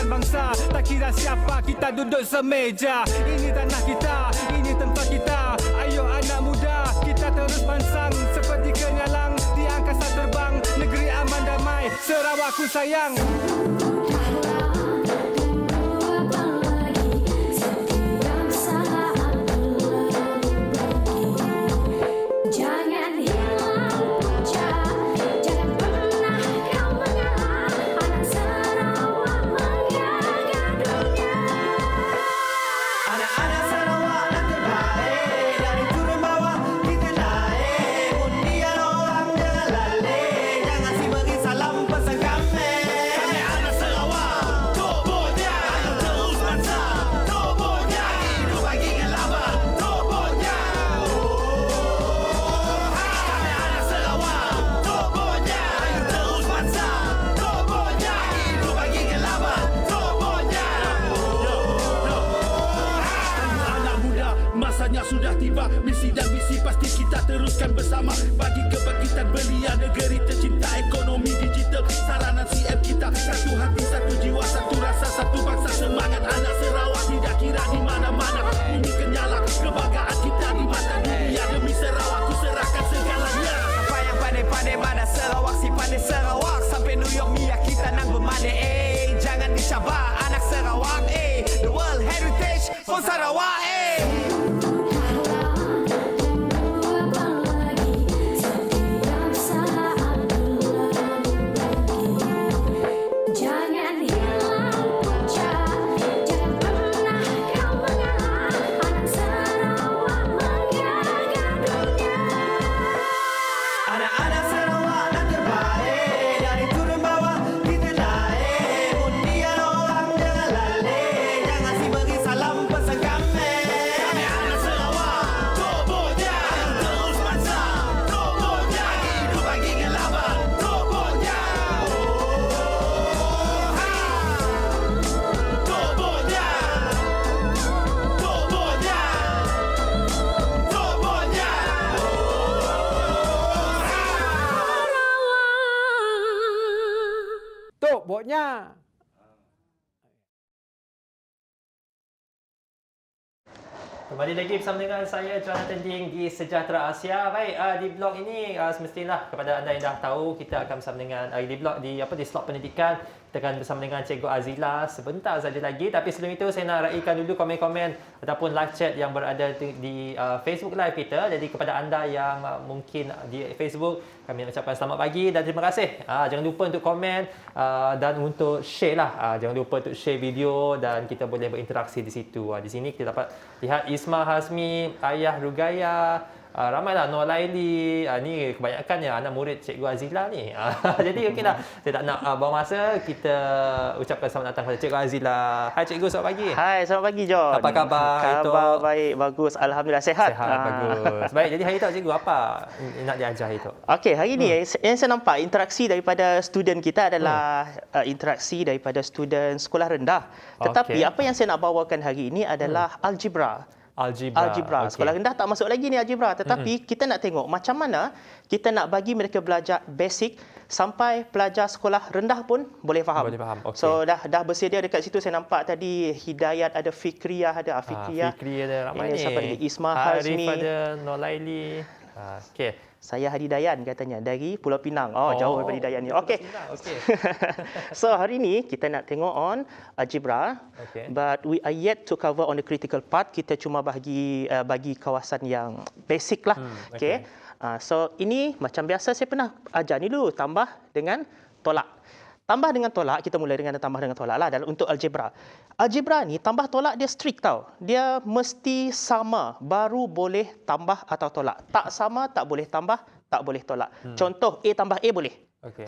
teruskan bangsa. Tak kira siapa, kita duduk semeja. Ini tanah kita, ini tempat kita. Ayo anak muda, kita terus pansang seperti kenyalang di angkasa terbang. Negeri aman damai, Sarawakku sayang. Sudah tiba, misi dan misi pasti kita teruskan bersama. Bagi kebangkitan belia negeri tercinta, ekonomi digital, saranan CM kita. Satu hati, satu jiwa, satu rasa, satu bangsa. Semangat anak Sarawak tidak kira di mana-mana. Bumi kenyala, kebanggaan kita di mata dunia. Demi Sarawak ku serahkan segalanya. Apa yang pandai-pandai mana Sarawak si pandai Sarawak. Sampai New York Mia kita nang bermandai. Jangan dicabar anak Sarawak. The World Heritage for Sarawak. Boknya. Kembali lagi bersama dengan saya Jonathan Ding di Sejahtera Asia. Baik, di blog ini semestilah kepada anda yang dah tahu kita akan bersama dengan di blog di slot pendidikan kita akan bersama dengan Cikgu Azila sebentar saja lagi. Tapi sebelum itu saya nak raikan dulu komen-komen ataupun live chat yang berada di Facebook Live kita. Jadi kepada anda yang mungkin di Facebook, kami ucapkan selamat pagi dan terima kasih. Jangan lupa untuk komen dan untuk share lah. Jangan lupa untuk share video dan kita boleh berinteraksi di situ. Di sini kita dapat lihat Isma Hasmi, Ayah Rugaya, ramailah Nur Laili. Ni kebanyakannya anak murid Cikgu Azila ni. Jadi okeylah, saya tak nak buang masa, kita ucapkan selamat datang kepada Cikgu Azila. Hai Cikgu, selamat pagi. Hai, selamat pagi John. Apa khabar? Khabar baik, bagus. Alhamdulillah sehat. Bagus. Baik, jadi hari tu Cikgu apa nak diajar hari tu? Okey, hari ni yang saya nampak interaksi daripada student kita adalah interaksi daripada student sekolah rendah. Tetapi apa yang saya nak bawakan hari ini adalah algebra. Algebra. Sekolah rendah tak masuk lagi ni algebra, tetapi kita nak tengok macam mana kita nak bagi mereka belajar basic sampai pelajar sekolah rendah pun boleh faham. Okay. So dah bersedia dekat situ. Saya nampak tadi Hidayat ada, Fikriyah ada, Fikriyah ada, ramai ni. Siapa lagi? Isma Arif Hazmi ada, Nur Laili. Okey. Saya Hadi Dayan katanya dari Pulau Pinang. Jauh daripada Dayan ni. Okey. So hari ni kita nak tengok on algebra. But we are yet to cover on the critical part. Kita cuma bagi kawasan yang basic lah. Okey. So ini macam biasa saya pernah ajar ni dulu, tambah dengan tolak. Tambah dengan tolak, kita mulai dengan tambah dengan tolak lah untuk algebra. Algebra ni tambah tolak dia strict tau. Dia mesti sama baru boleh tambah atau tolak. Tak sama tak boleh tambah, tak boleh tolak. Contoh A tambah A boleh.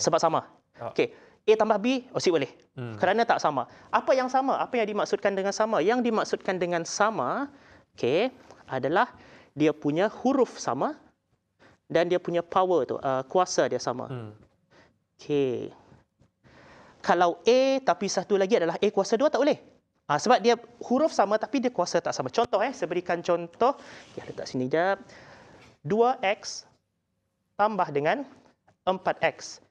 Sebab sama. Okey. A tambah B si boleh. Kerana tak sama. Apa yang sama? Apa yang dimaksudkan dengan sama? Yang dimaksudkan dengan sama, okey, adalah dia punya huruf sama dan dia punya power tu, kuasa dia sama. Okey. Kalau A tapi satu lagi adalah A kuasa 2 tak boleh. Sebab dia huruf sama tapi dia kuasa tak sama. Contoh saya berikan contoh. Letak sini jap. 2x tambah dengan 4x.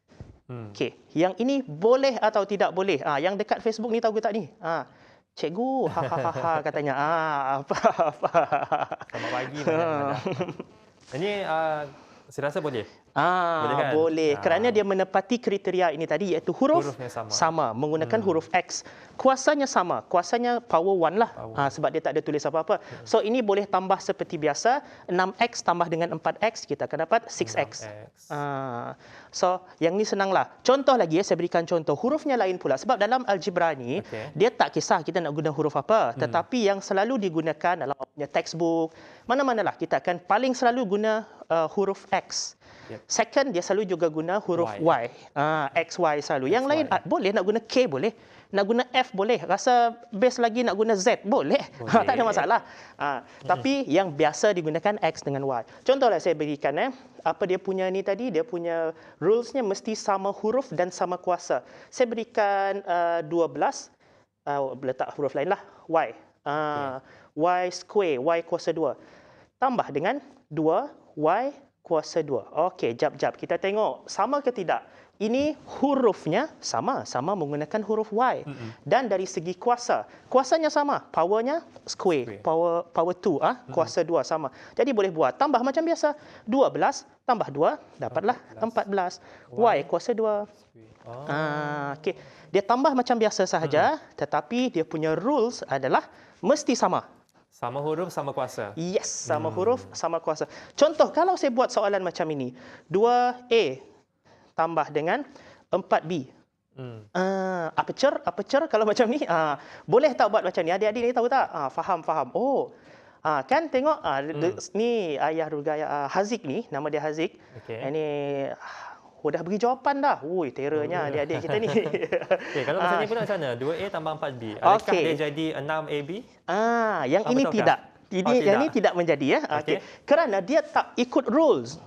Okey, yang ini boleh atau tidak boleh? Yang dekat Facebook ni tahu ke tak ni? Cikgu, ha katanya. Apa. Selamat pagi madam. Ini saya rasa boleh. Boleh kan? Boleh. Kerana dia menepati kriteria ini tadi iaitu Hurufnya sama. menggunakan huruf X. Kuasanya sama. Kuasanya power 1 lah. Sebab dia tak ada tulis apa-apa. So ini boleh tambah seperti biasa. 6X tambah dengan 4X kita akan dapat 6X. So yang ni senanglah. Contoh lagi saya berikan contoh. Hurufnya lain pula. Sebab dalam algebra ni dia tak kisah kita nak guna huruf apa. Tetapi yang selalu digunakan dalam punya textbook, mana-manalah kita akan paling selalu guna huruf X. Second, dia selalu juga guna huruf Y. X, Y selalu. Yang lain boleh nak guna K boleh. Nak guna F boleh. Rasa best lagi nak guna Z boleh. Tak ada masalah. Tapi yang biasa digunakan X dengan Y. Contohlah saya berikan apa dia punya ni tadi, dia punya rulesnya mesti sama huruf dan sama kuasa. Saya berikan 12, letak huruf lain lah, Y. Y square, Y kuasa 2. Tambah dengan 2, Y kuasa 2. Okey, jap. Kita tengok sama ke tidak. Ini hurufnya sama menggunakan huruf Y. Dan dari segi kuasanya sama. Powernya square, power 2, kuasa 2 sama. Jadi boleh buat tambah macam biasa. 12 tambah 2 dapatlah 14. Y kuasa 2. Okey. Dia tambah macam biasa sahaja, tetapi dia punya rules adalah mesti sama. Sama huruf, sama kuasa. Yes, sama huruf, sama kuasa. Contoh, kalau saya buat soalan macam ini. 2A tambah dengan 4B. Aperture kalau macam ni. Boleh tak buat macam ni? Adik-adik ni tahu tak? Faham. Oh, kan tengok. Ni ayah Rugaya Haziq ni. Nama dia Haziq. Ini dah beri jawapan dah. Ui, terornya adik-adik kita ni. Kalau macam ni pula macam mana? 2A tambah 4B. Adakah dia jadi 6AB? Yang ini tidak. Yang ini tidak menjadi ya. Kerana dia tak ikut rules.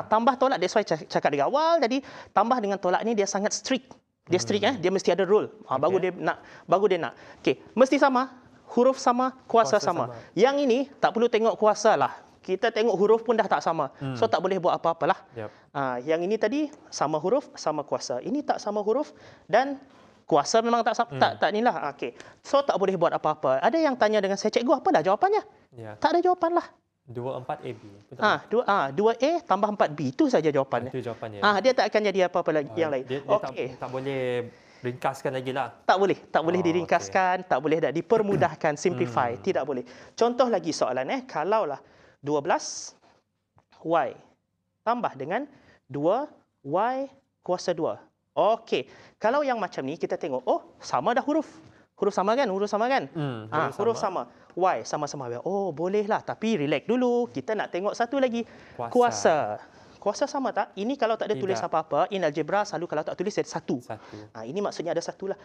Tambah tolak, that's why cakap dari awal tadi, tambah dengan tolak ni dia sangat strict. Dia strict dia mesti ada rule. Baru dia nak. Okey, mesti sama, huruf sama, kuasa sama. Yang ini tak perlu tengok kuasa lah. Kita tengok huruf pun dah tak sama. So tak boleh buat apa-apalah. Yang ini tadi sama huruf, sama kuasa. Ini tak sama huruf dan kuasa memang tak inilah. Okey. So tak boleh buat apa-apa. Ada yang tanya dengan saya, cikgu apa dah jawapannya? Tak ada jawapan lah. 2-4AB. 2A tambah 4B. Itu saja jawapannya. Itu jawapannya. Dia tak akan jadi apa-apa lagi yang lain. Dia tak boleh ringkaskan lagi lah. Tak boleh diringkaskan, tak boleh dipermudahkan, simplify, tidak boleh. Contoh lagi soalan kalaulah 12 Y tambah dengan 2Y kuasa 2. Okey, kalau yang macam ni kita tengok, sama dah huruf. Huruf sama kan? Huruf sama. Y sama-sama. Oh, bolehlah, tapi relax dulu. Kita nak tengok satu lagi. Kuasa. Kuasa sama tak? Ini kalau tak ada tulis apa-apa, in algebra selalu kalau tak tulis ada satu. Ini maksudnya ada satulah.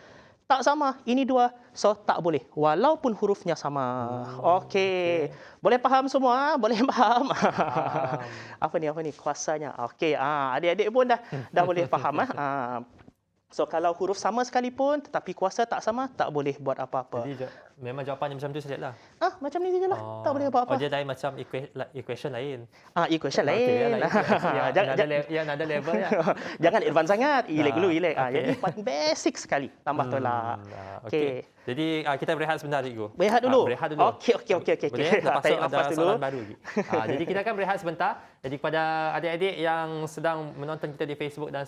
Tak sama, ini 2. So tak boleh walaupun hurufnya sama. Okey. Boleh faham semua? Boleh faham? Apa ni kuasanya? Okey. Adik-adik pun dah boleh faham So kalau huruf sama sekalipun tetapi kuasa tak sama, tak boleh buat apa-apa. Jadi memang jawapannya macam tu sajalah. Macam ni sajalah. Tak boleh buat apa. Dia lain macam equation lain. Equation lain. Yang ada levelnya. Jangan advance sangat. Relax dulu, relax. Jadi basic sekali. Tambah tolak. Okey. Jadi kita berehat sebentar, cikgu. Berehat dulu. Okey. Boleh. Lepas tu ada soalan baru lagi. Jadi kita akan berehat sebentar. Jadi kepada adik-adik yang sedang menonton kita di Facebook dan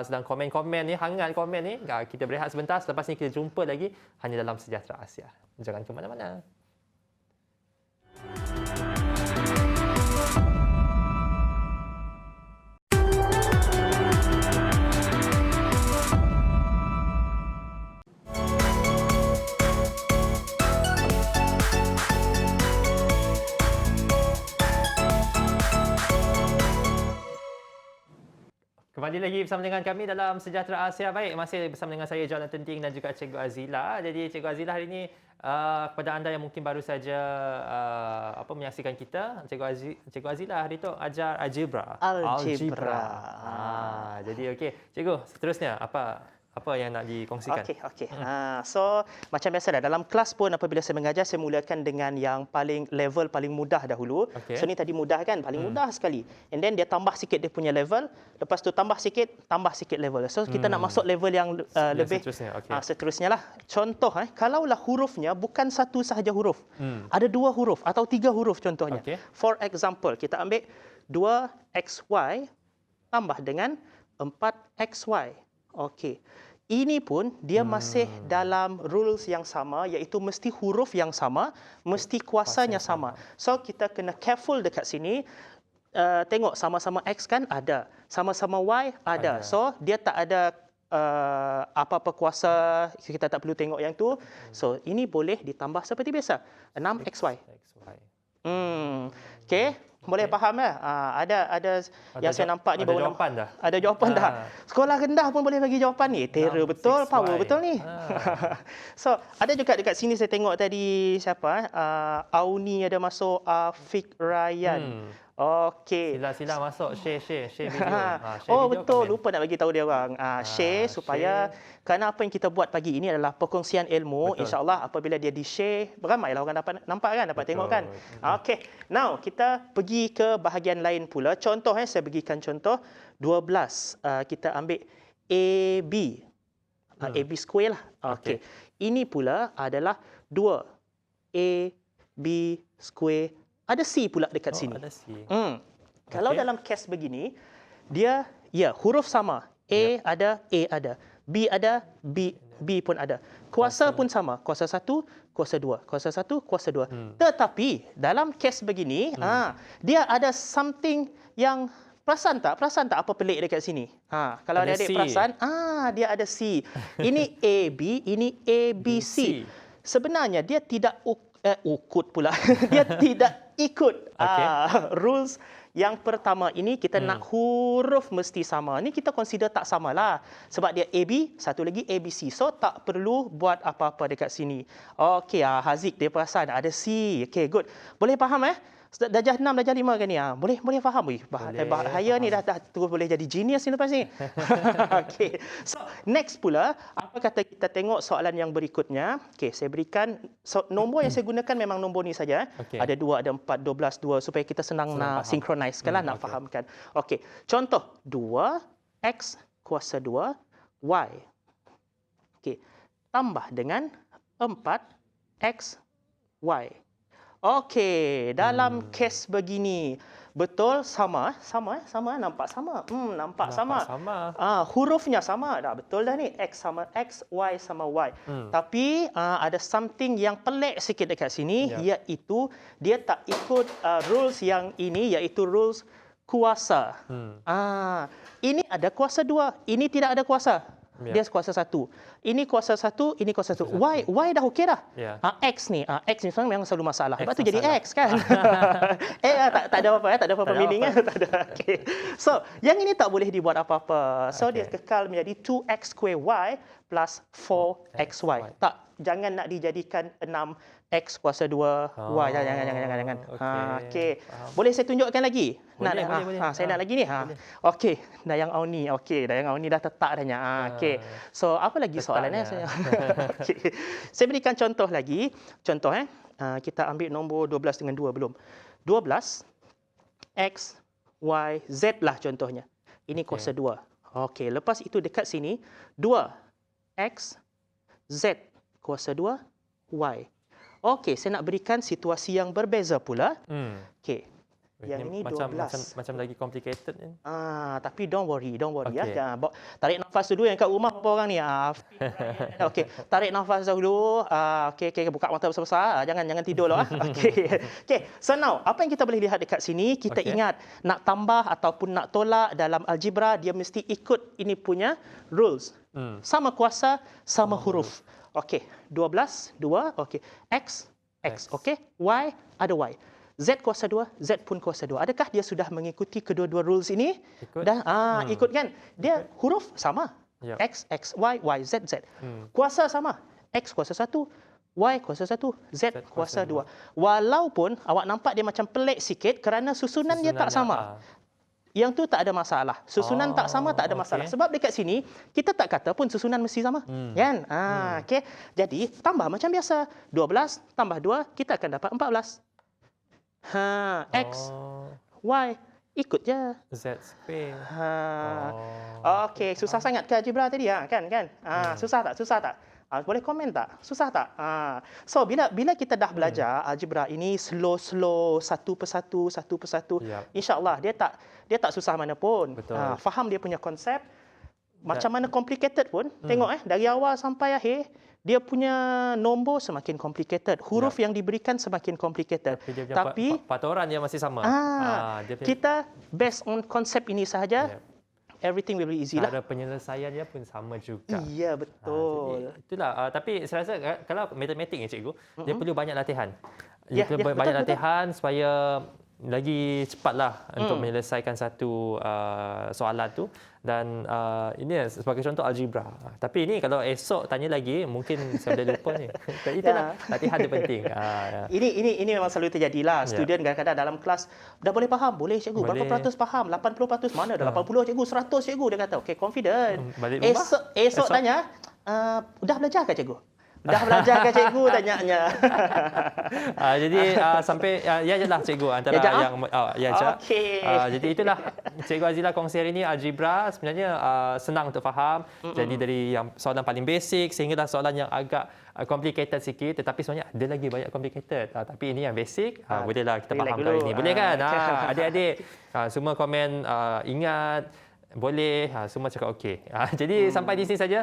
sedang komen-komen ni, hangat komen ni, kita berehat sebentar. Selepas ni kita jumpa lagi hanya dalam Sejahtera Asia. Jangan ke mana-mana. Kembali lagi bersama dengan kami dalam Sejahtera Asia. Baik, masih bersama dengan saya Jonathan Ting dan juga Cikgu Azila. Jadi Cikgu Azila hari ini kepada anda yang mungkin baru saja menyaksikan kita, Cikgu Azila hari itu ajar algebra. Algebra. Jadi okey, Cikgu, seterusnya apa Apa yang nak dikongsikan? Okey. So macam biasa dah dalam kelas pun apabila saya mengajar saya mulakan dengan yang level paling mudah dahulu. Okey. So ni tadi mudah kan? Paling mudah sekali. And then dia tambah sikit dia punya level, lepas tu tambah sikit level. So kita nak masuk level yang lebih seterusnya. Okey. seterusnya lah. Contoh kalaulah hurufnya bukan satu sahaja huruf. Ada 2 huruf atau 3 huruf contohnya. Okey. For example, kita ambil 2xy tambah dengan 4xy. Okey. Ini pun dia masih dalam rules yang sama, iaitu mesti huruf yang sama, mesti kuasanya sama. So kita kena careful dekat sini. Tengok sama-sama X kan ada, sama-sama Y ada. So dia tak ada apa-apa kuasa, kita tak perlu tengok yang tu. So ini boleh ditambah seperti biasa, 6xy. Okey. Boleh faham ya? Ada yang saya nampak ni ada baru jawapan dah. Ada jawapan dah. Sekolah rendah pun boleh bagi jawapan ni. Terror betul, 6, 6Y. power betul ni. So, ada juga dekat sini saya tengok tadi siapa Auni ada masuk, Afiq Ryan. Okey. Sila masuk share video. Share Oh video, betul, komen. lupa nak bagi tahu dia orang. Share supaya kerana apa yang kita buat pagi ini adalah perkongsian ilmu. Betul. InsyaAllah apabila dia di-share, ramailah orang dapat nampak kan, dapat tengok kan. Okey. Now, kita pergi ke bahagian lain pula. Contoh saya bagikan contoh 12. Kita ambil AB. AB square lah. Okey. Ini pula adalah 2 AB square. Ada C pula dekat sini. Ada C. Kalau dalam kes begini, dia huruf sama. Ada, A ada. B ada, B pun ada. Kuasa pun sama. Kuasa 1, kuasa 2. Kuasa 1, kuasa 2. Tetapi dalam kes begini, dia ada something yang perasan tak apa pelik dekat sini? Kalau Ada adik-adik C. perasan, dia ada C. Ini AB, ini ABC. Sebenarnya dia tidak ukut pula. Dia tidak ikut rules yang pertama ini. Kita nak huruf mesti sama. Ni kita consider tak samalah. Sebab dia AB, satu lagi ABC. So tak perlu buat apa-apa dekat sini. Okey, Haziq dia perasan ada C. Okey, good. Boleh faham Darjah 6, darjah 5 kan ni? Boleh faham? Bahaya ni dah terus boleh jadi genius ni lepas ni. Okey. So, next pula, apa kata kita tengok soalan yang berikutnya. Okey, saya berikan nombor yang saya gunakan memang nombor ni saja. Okey. Ada 2, ada 4, 12, 2 supaya kita senang nak synchronize kan nak fahamkan. Okey. Contoh 2x kuasa 2 y. Okey. Tambah dengan 4x y. Okey, dalam kes begini, betul sama nampak sama. Nampak sama. Hurufnya sama. Dah betul dah ni. X sama X, Y sama Y. Tapi ada something yang pelik sikit dekat sini, iaitu dia tak ikut rules yang ini, iaitu rules kuasa. Ini ada kuasa 2, ini tidak ada kuasa. Dia kuasa 1. Ini kuasa 1, ini kuasa 1. Y dah okey dah. X ni memang selalu masalah. Sebab tu jadi X kan. Tak ada apa-apa tak ada apa-apa meaning tak ada. Okey. So, yang ini tak boleh dibuat apa-apa. So dia kekal menjadi 2x square y plus 4xy. Jangan nak dijadikan 6x kuasa 2y. Jangan. Okey. Boleh saya tunjukkan lagi? Boleh. Saya nak lagi ni. Okey, Dayang Auni. Okey, Dayang Auni dah tetap dah. Okey. So, apa lagi soalannya? Okey. Saya berikan contoh lagi. Contoh kita ambil nombor 12 dengan 2 belum. 12 x y z lah contohnya. Ini kuasa 2. Okey, lepas itu dekat sini 2 x z kuasa 2 y. Okey, saya nak berikan situasi yang berbeza pula. Okey. Yang ini 12. Macam lagi complicated ni. Tapi don't worry Okay. Tarik nafas dulu yang kat rumah berapa orang ni? Okey, tarik nafas dahulu. Okey, buka mata besar-besar. Jangan tidur lah. Okey. So now, apa yang kita boleh lihat dekat sini, kita ingat nak tambah ataupun nak tolak dalam algebra, dia mesti ikut ini punya rules. Sama kuasa, sama huruf. Okey, 12, 2, okey. X, okey. Y, ada Y. Z kuasa 2, Z pun kuasa 2. Adakah dia sudah mengikuti kedua-dua rules ini? Ikut. Dah, ikut kan? Dia huruf sama. Yep. X, Y, Z. Kuasa sama. X kuasa 1, Y kuasa 1, Z kuasa 2. Walaupun awak nampak dia macam pelik sikit kerana susunan dia tak sama. yang tu tak ada masalah. Susunan tak sama tak ada masalah. Sebab dekat sini kita tak kata pun susunan mesti sama. Kan? Okey. Jadi tambah macam biasa. 12 tambah 2 kita akan dapat 14. X Y ikut je. Z square. Okey, susah sangat ke algebra tadi kan? Susah tak? Susah tak? Boleh komen tak? Susah tak? So bila kita dah belajar algebra ini slow satu persatu. Insya-Allah dia tak susah mana pun. Faham dia punya konsep. Macam mana complicated pun, tengok dari awal sampai akhir dia punya nombor semakin complicated, huruf yang diberikan semakin complicated. Tapi patoran dia masih sama. Kita based on konsep ini sahaja. Everything will be easy lah. Cara penyelesaiannya pun sama juga. Iya, betul. Jadi, itulah. Tapi saya rasa kalau matematik ni cikgu, dia perlu banyak latihan. Dia perlu banyak latihan supaya lagi cepatlah untuk menyelesaikan satu soalan tu. Dan ini sebagai contoh algebra. Tapi ini kalau esok tanya lagi, mungkin saya boleh lupa ni. Itulah latihan tu penting. Ini memang selalu terjadilah. Student kadang-kadang dalam kelas dah boleh faham, boleh cikgu. Berapa peratus faham? 80% mana? Dah 80 cikgu, 100 cikgu. Dia kata, okey, confident. Esok tanya, dah belajar ke cikgu? Dah belajar ke cikgu tanyanya. Jadi sampai ya jelah cikgu antara yang Okey. Jadi itulah Cikgu Azila kongsi hari ini algebra sebenarnya senang untuk faham. Jadi dari yang soalan paling basic sehinggalah soalan yang agak complicated sikit, tetapi sebenarnya ada lagi banyak complicated. Tapi ini yang basic, bolehlah kita faham kali ini. Boleh kan? Adik-adik semua komen ingat, boleh, semua cakap okey. Jadi sampai di sini saja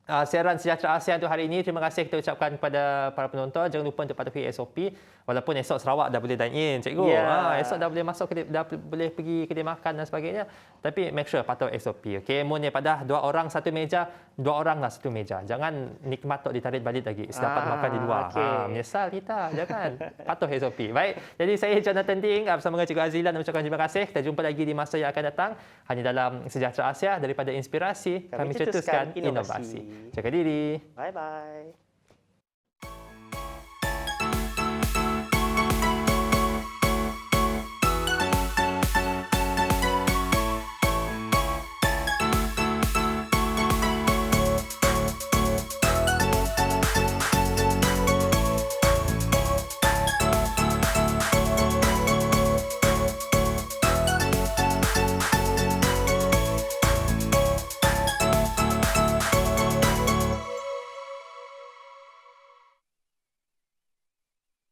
siaran Sejahtera Asia untuk hari ini. Terima kasih kita ucapkan kepada para penonton. Jangan lupa untuk patuhi SOP. Walaupun esok Sarawak dah boleh dine in, cikgu. Esok dah boleh masuk, dah boleh pergi kedai makan dan sebagainya. Tapi make sure patuh SOP. Okey, mun pada 2 orang satu meja, 2 orang lah satu meja. Jangan nikmat tok ditarik balik lagi. Dapat makan di luar. Menyesal kita. Jangan. Patuh SOP. Baik. Jadi saya Jonathan Ting bersama dengan Cikgu Azila dan ucapkan terima kasih. Kita jumpa lagi di masa yang akan datang hanya dalam Sejahtera Asia. Daripada inspirasi kami cetuskan inovasi. Jaga diri. Bye-bye.